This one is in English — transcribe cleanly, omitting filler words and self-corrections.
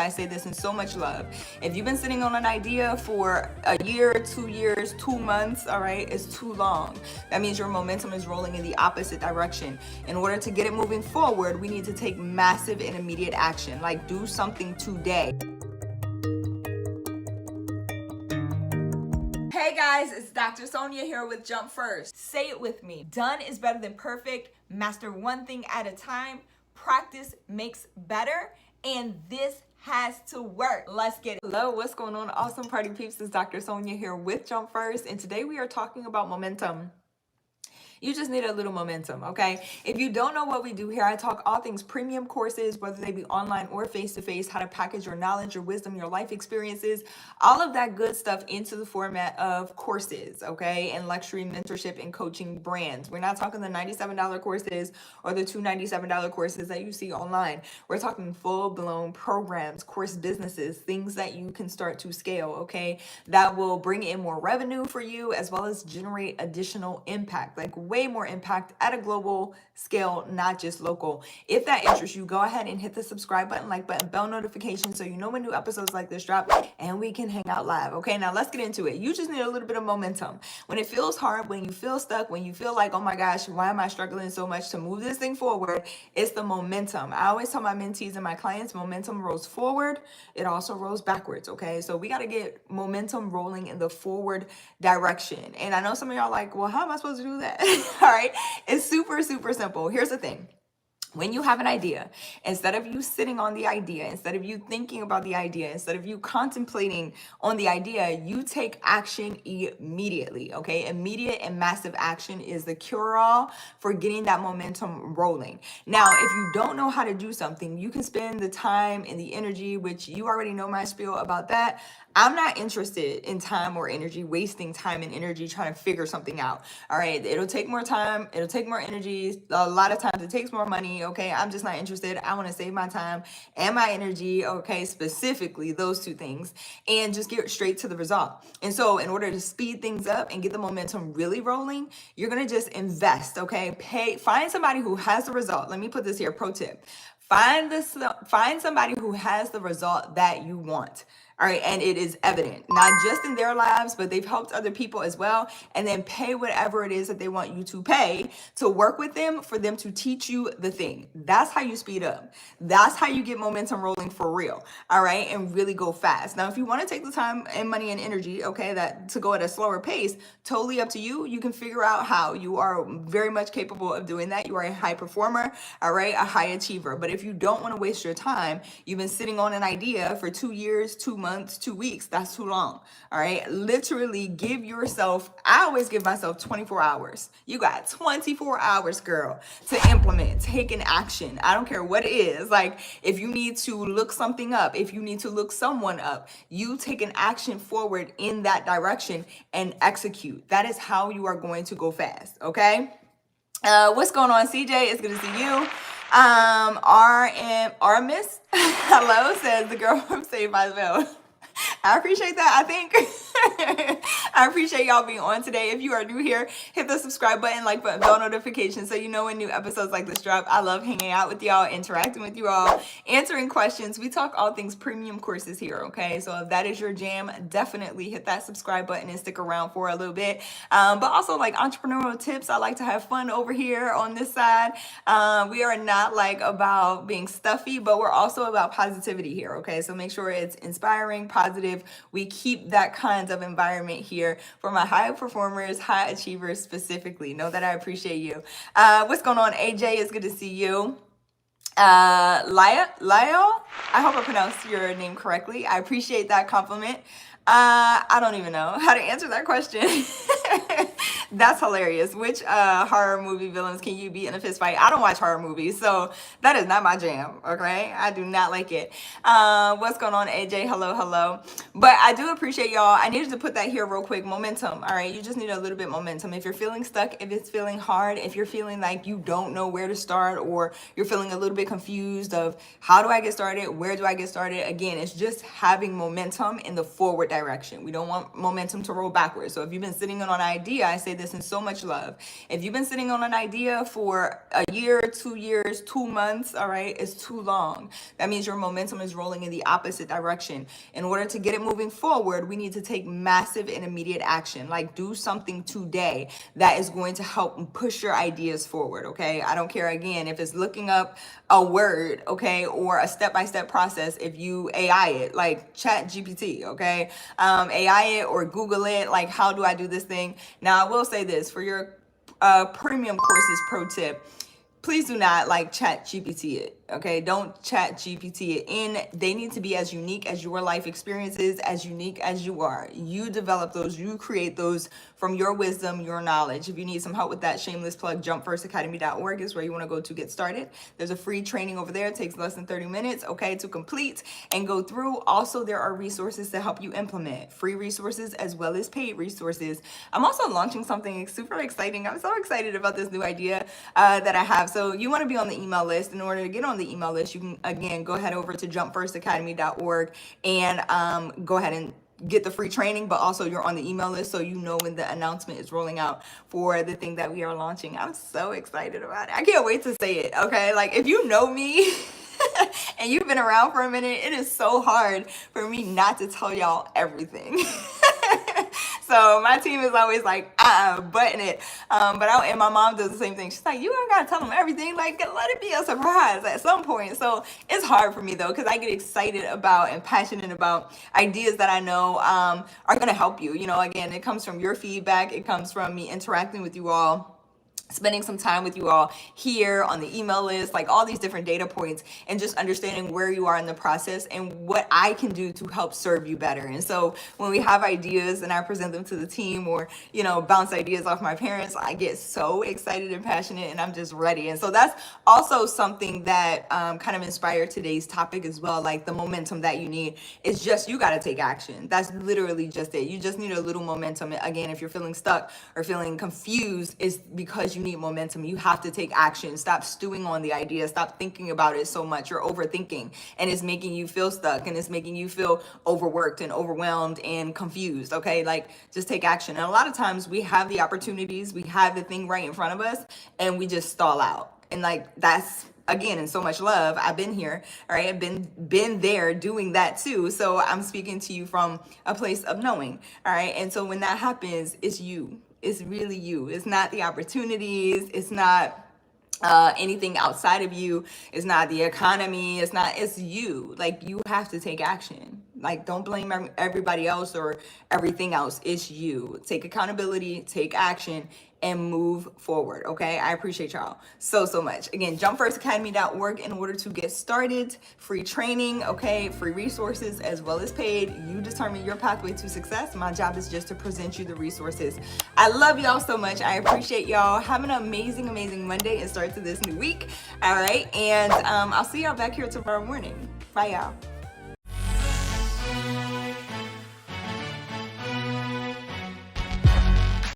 I say this in so much love. If you've been sitting on an idea for a year, 2 years, 2 months, all right, it's too long. That means your momentum is rolling in the opposite direction. In order to get it moving forward, we need to take massive and immediate action, like do something today. Hey guys, it's Dr. Sonia here with Jump First. Say it with me. Done is better than perfect. Master one thing at a time. Practice makes better. And this has to work. Let's get it. Hello, what's going on? Awesome party peeps. It's Dr. Sonia here with Jump First. And today we are talking about momentum. You just need a little momentum, okay? If you don't know what we do here, I talk all things premium courses, whether they be online or face-to-face, how to package your knowledge, your wisdom, your life experiences, all of that good stuff into the format of courses, okay? And luxury mentorship and coaching brands. We're not talking the $97 courses or the $297 courses that you see online. We're talking full-blown programs, course businesses, things that you can start to scale, okay? That will bring in more revenue for you as well as generate additional impact, like way more impact at a global scale, not just local. If that interests you, go ahead and hit the subscribe button, like button, bell notification so you know when new episodes like this drop and we can hang out live. Okay, now let's get into it. You just need a little bit of momentum. When it feels hard, when you feel stuck, when you feel like, oh my gosh, why am I struggling so much to move this thing forward? It's the momentum. I always tell my mentees and my clients, momentum rolls forward. It also rolls backwards. Okay, so we got to get momentum rolling in the forward direction. And I know some of y'all like, well, how am I supposed to do that? All right. It's super, super simple. Here's the thing. When you have an idea, instead of you sitting on the idea, instead of you thinking about the idea, instead of you contemplating on the idea, you take action immediately, okay? Immediate and massive action is the cure-all for getting that momentum rolling. Now, if you don't know how to do something, you can spend the time and the energy, which you already know my spiel about that. I'm not interested in time or energy, wasting time and energy trying to figure something out. All right. It'll take more time. It'll take more energy. A lot of times it takes more money. Okay. I'm just not interested. I want to save my time and my energy. Okay. Specifically those two things and just get straight to the result. And so in order to speed things up and get the momentum really rolling, you're going to just invest. Okay. Find somebody who has the result. Let me put this here. Pro tip. Find somebody who has the result that you want. All right. And it is evident, not just in their lives, but they've helped other people as well. And then pay whatever it is that they want you to pay to work with them for them to teach you the thing. That's how you speed up. That's how you get momentum rolling for real. All right. And really go fast. Now, if you want to take the time and money and energy, okay, that to go at a slower pace, totally up to you. You can figure out how. You are very much capable of doing that. You are a high performer. All right. A high achiever. But if you don't want to waste your time, you've been sitting on an idea for 2 years, 2 months, 2 weeks, that's too long. All right. Literally give yourself, I always give myself 24 hours. You got 24 hours, girl, to implement, take an action. I don't care what it is. Like if you need to look something up, if you need to look someone up, you take an action forward in that direction and execute. That is how you are going to go fast. Okay. What's going on, CJ? It's good to see you. Artemis, hello, says the girl from Saved by the Bell. I appreciate that. I think I appreciate y'all being on today. If you are new here, hit the subscribe button, like button, bell notification so you know when new episodes like this drop. I love hanging out with y'all, interacting with you all, answering questions. We talk all things premium courses here, okay? So if that is your jam, definitely hit that subscribe button and stick around for a little bit. But also like entrepreneurial tips. I like to have fun over here on this side. We are not like about being stuffy, but we're also about positivity here, okay? So make sure it's inspiring, positive. We keep that kind of environment here for my high performers, high achievers specifically. Know that I appreciate you. What's going on, AJ? It's good to see you. Lyle, I hope I pronounced your name correctly. I appreciate that compliment. I don't even know how to answer that question. That's hilarious. Which horror movie villains can you beat in a fist fight? I don't watch horror movies, so that is not my jam, okay? I do not like it. What's going on, AJ? Hello, hello. But I do appreciate y'all. I needed to put that here real quick. Momentum, all right? You just need a little bit momentum. If you're feeling stuck, if it's feeling hard, if you're feeling like you don't know where to start or you're feeling a little bit confused of how do I get started, where do I get started? Again, it's just having momentum in the forward direction. We don't want momentum to roll backwards. So if you've been sitting on an idea I say this in so much love. If you've been sitting on an idea for a year, 2 years, 2 months, all right, it's too long. That means your momentum is rolling in the opposite direction. In order to get it moving forward, we need to take massive and immediate action. Like, do something today that is going to help push your ideas forward, okay? I don't care, again, if it's looking up a word, okay, or a step-by-step process. If you AI it, like Chat GPT, okay, AI it or Google it, like, how do I do this thing? Now, I will say this for your premium courses, pro tip, please do not like Chat GPT it, okay? Don't Chat GPT it in. They need to be as unique as your life experiences, as unique as you are. You develop those, you create those from your wisdom, your knowledge. If you need some help with that, shameless plug, jumpfirstacademy.org is where you want to go to get started. There's a free training over there. It takes less than 30 minutes, okay, to complete and go through. Also, there are resources to help you implement, free resources as well as paid resources. I'm also launching something super exciting. I'm so excited about this new idea that I have. So you want to be on the email list. In order to get on the email list, you can, again, go ahead over to jumpfirstacademy.org and go ahead and get the free training, but also you're on the email list, so you know when the announcement is rolling out for the thing that we are launching. I'm so excited about it. I can't wait to say it, okay? Like, if you know me and you've been around for a minute, it is so hard for me not to tell y'all everything. So my team is always like, button it. And my mom does the same thing. She's like, you don't gotta tell them everything. Like, let it be a surprise at some point. So it's hard for me though, because I get excited about and passionate about ideas that I know are gonna help you. You know, again, it comes from your feedback. It comes from me interacting with you all, spending some time with you all here on the email list, like all these different data points, and just understanding where you are in the process and what I can do to help serve you better. And so when we have ideas and I present them to the team, or, you know, bounce ideas off my parents, I get so excited and passionate and I'm just ready. And so that's also something that kind of inspired today's topic as well. Like, the momentum that you need is just, you got to take action. That's literally just it. You just need a little momentum. Again, if you're feeling stuck or feeling confused, it's because you need momentum. You have to take action. Stop stewing on the idea. Stop thinking about it so much. You're overthinking, and it's making you feel stuck, and it's making you feel overworked and overwhelmed and confused. Okay, like, just take action. And a lot of times we have the opportunities, we have the thing right in front of us, and we just stall out. And like, that's, again, in so much love, I've been here, all right? I've been there doing that too. So I'm speaking to you from a place of knowing, all right? And so when that happens, it's you. It's really you. It's not the opportunities. It's not anything outside of you. It's not the economy. It's you. Like, you have to take action. Like, don't blame everybody else or everything else. It's you. Take accountability, take action, and move forward, okay? I appreciate y'all so much. Again, jumpfirstacademy.org in order to get started. Free training, okay? Free resources as well as paid. You determine your pathway to success. My job is just to present you the resources. I love y'all so much. I appreciate y'all. Have an amazing Monday and start to this new week, all right? And I'll see y'all back here tomorrow morning. Bye, y'all.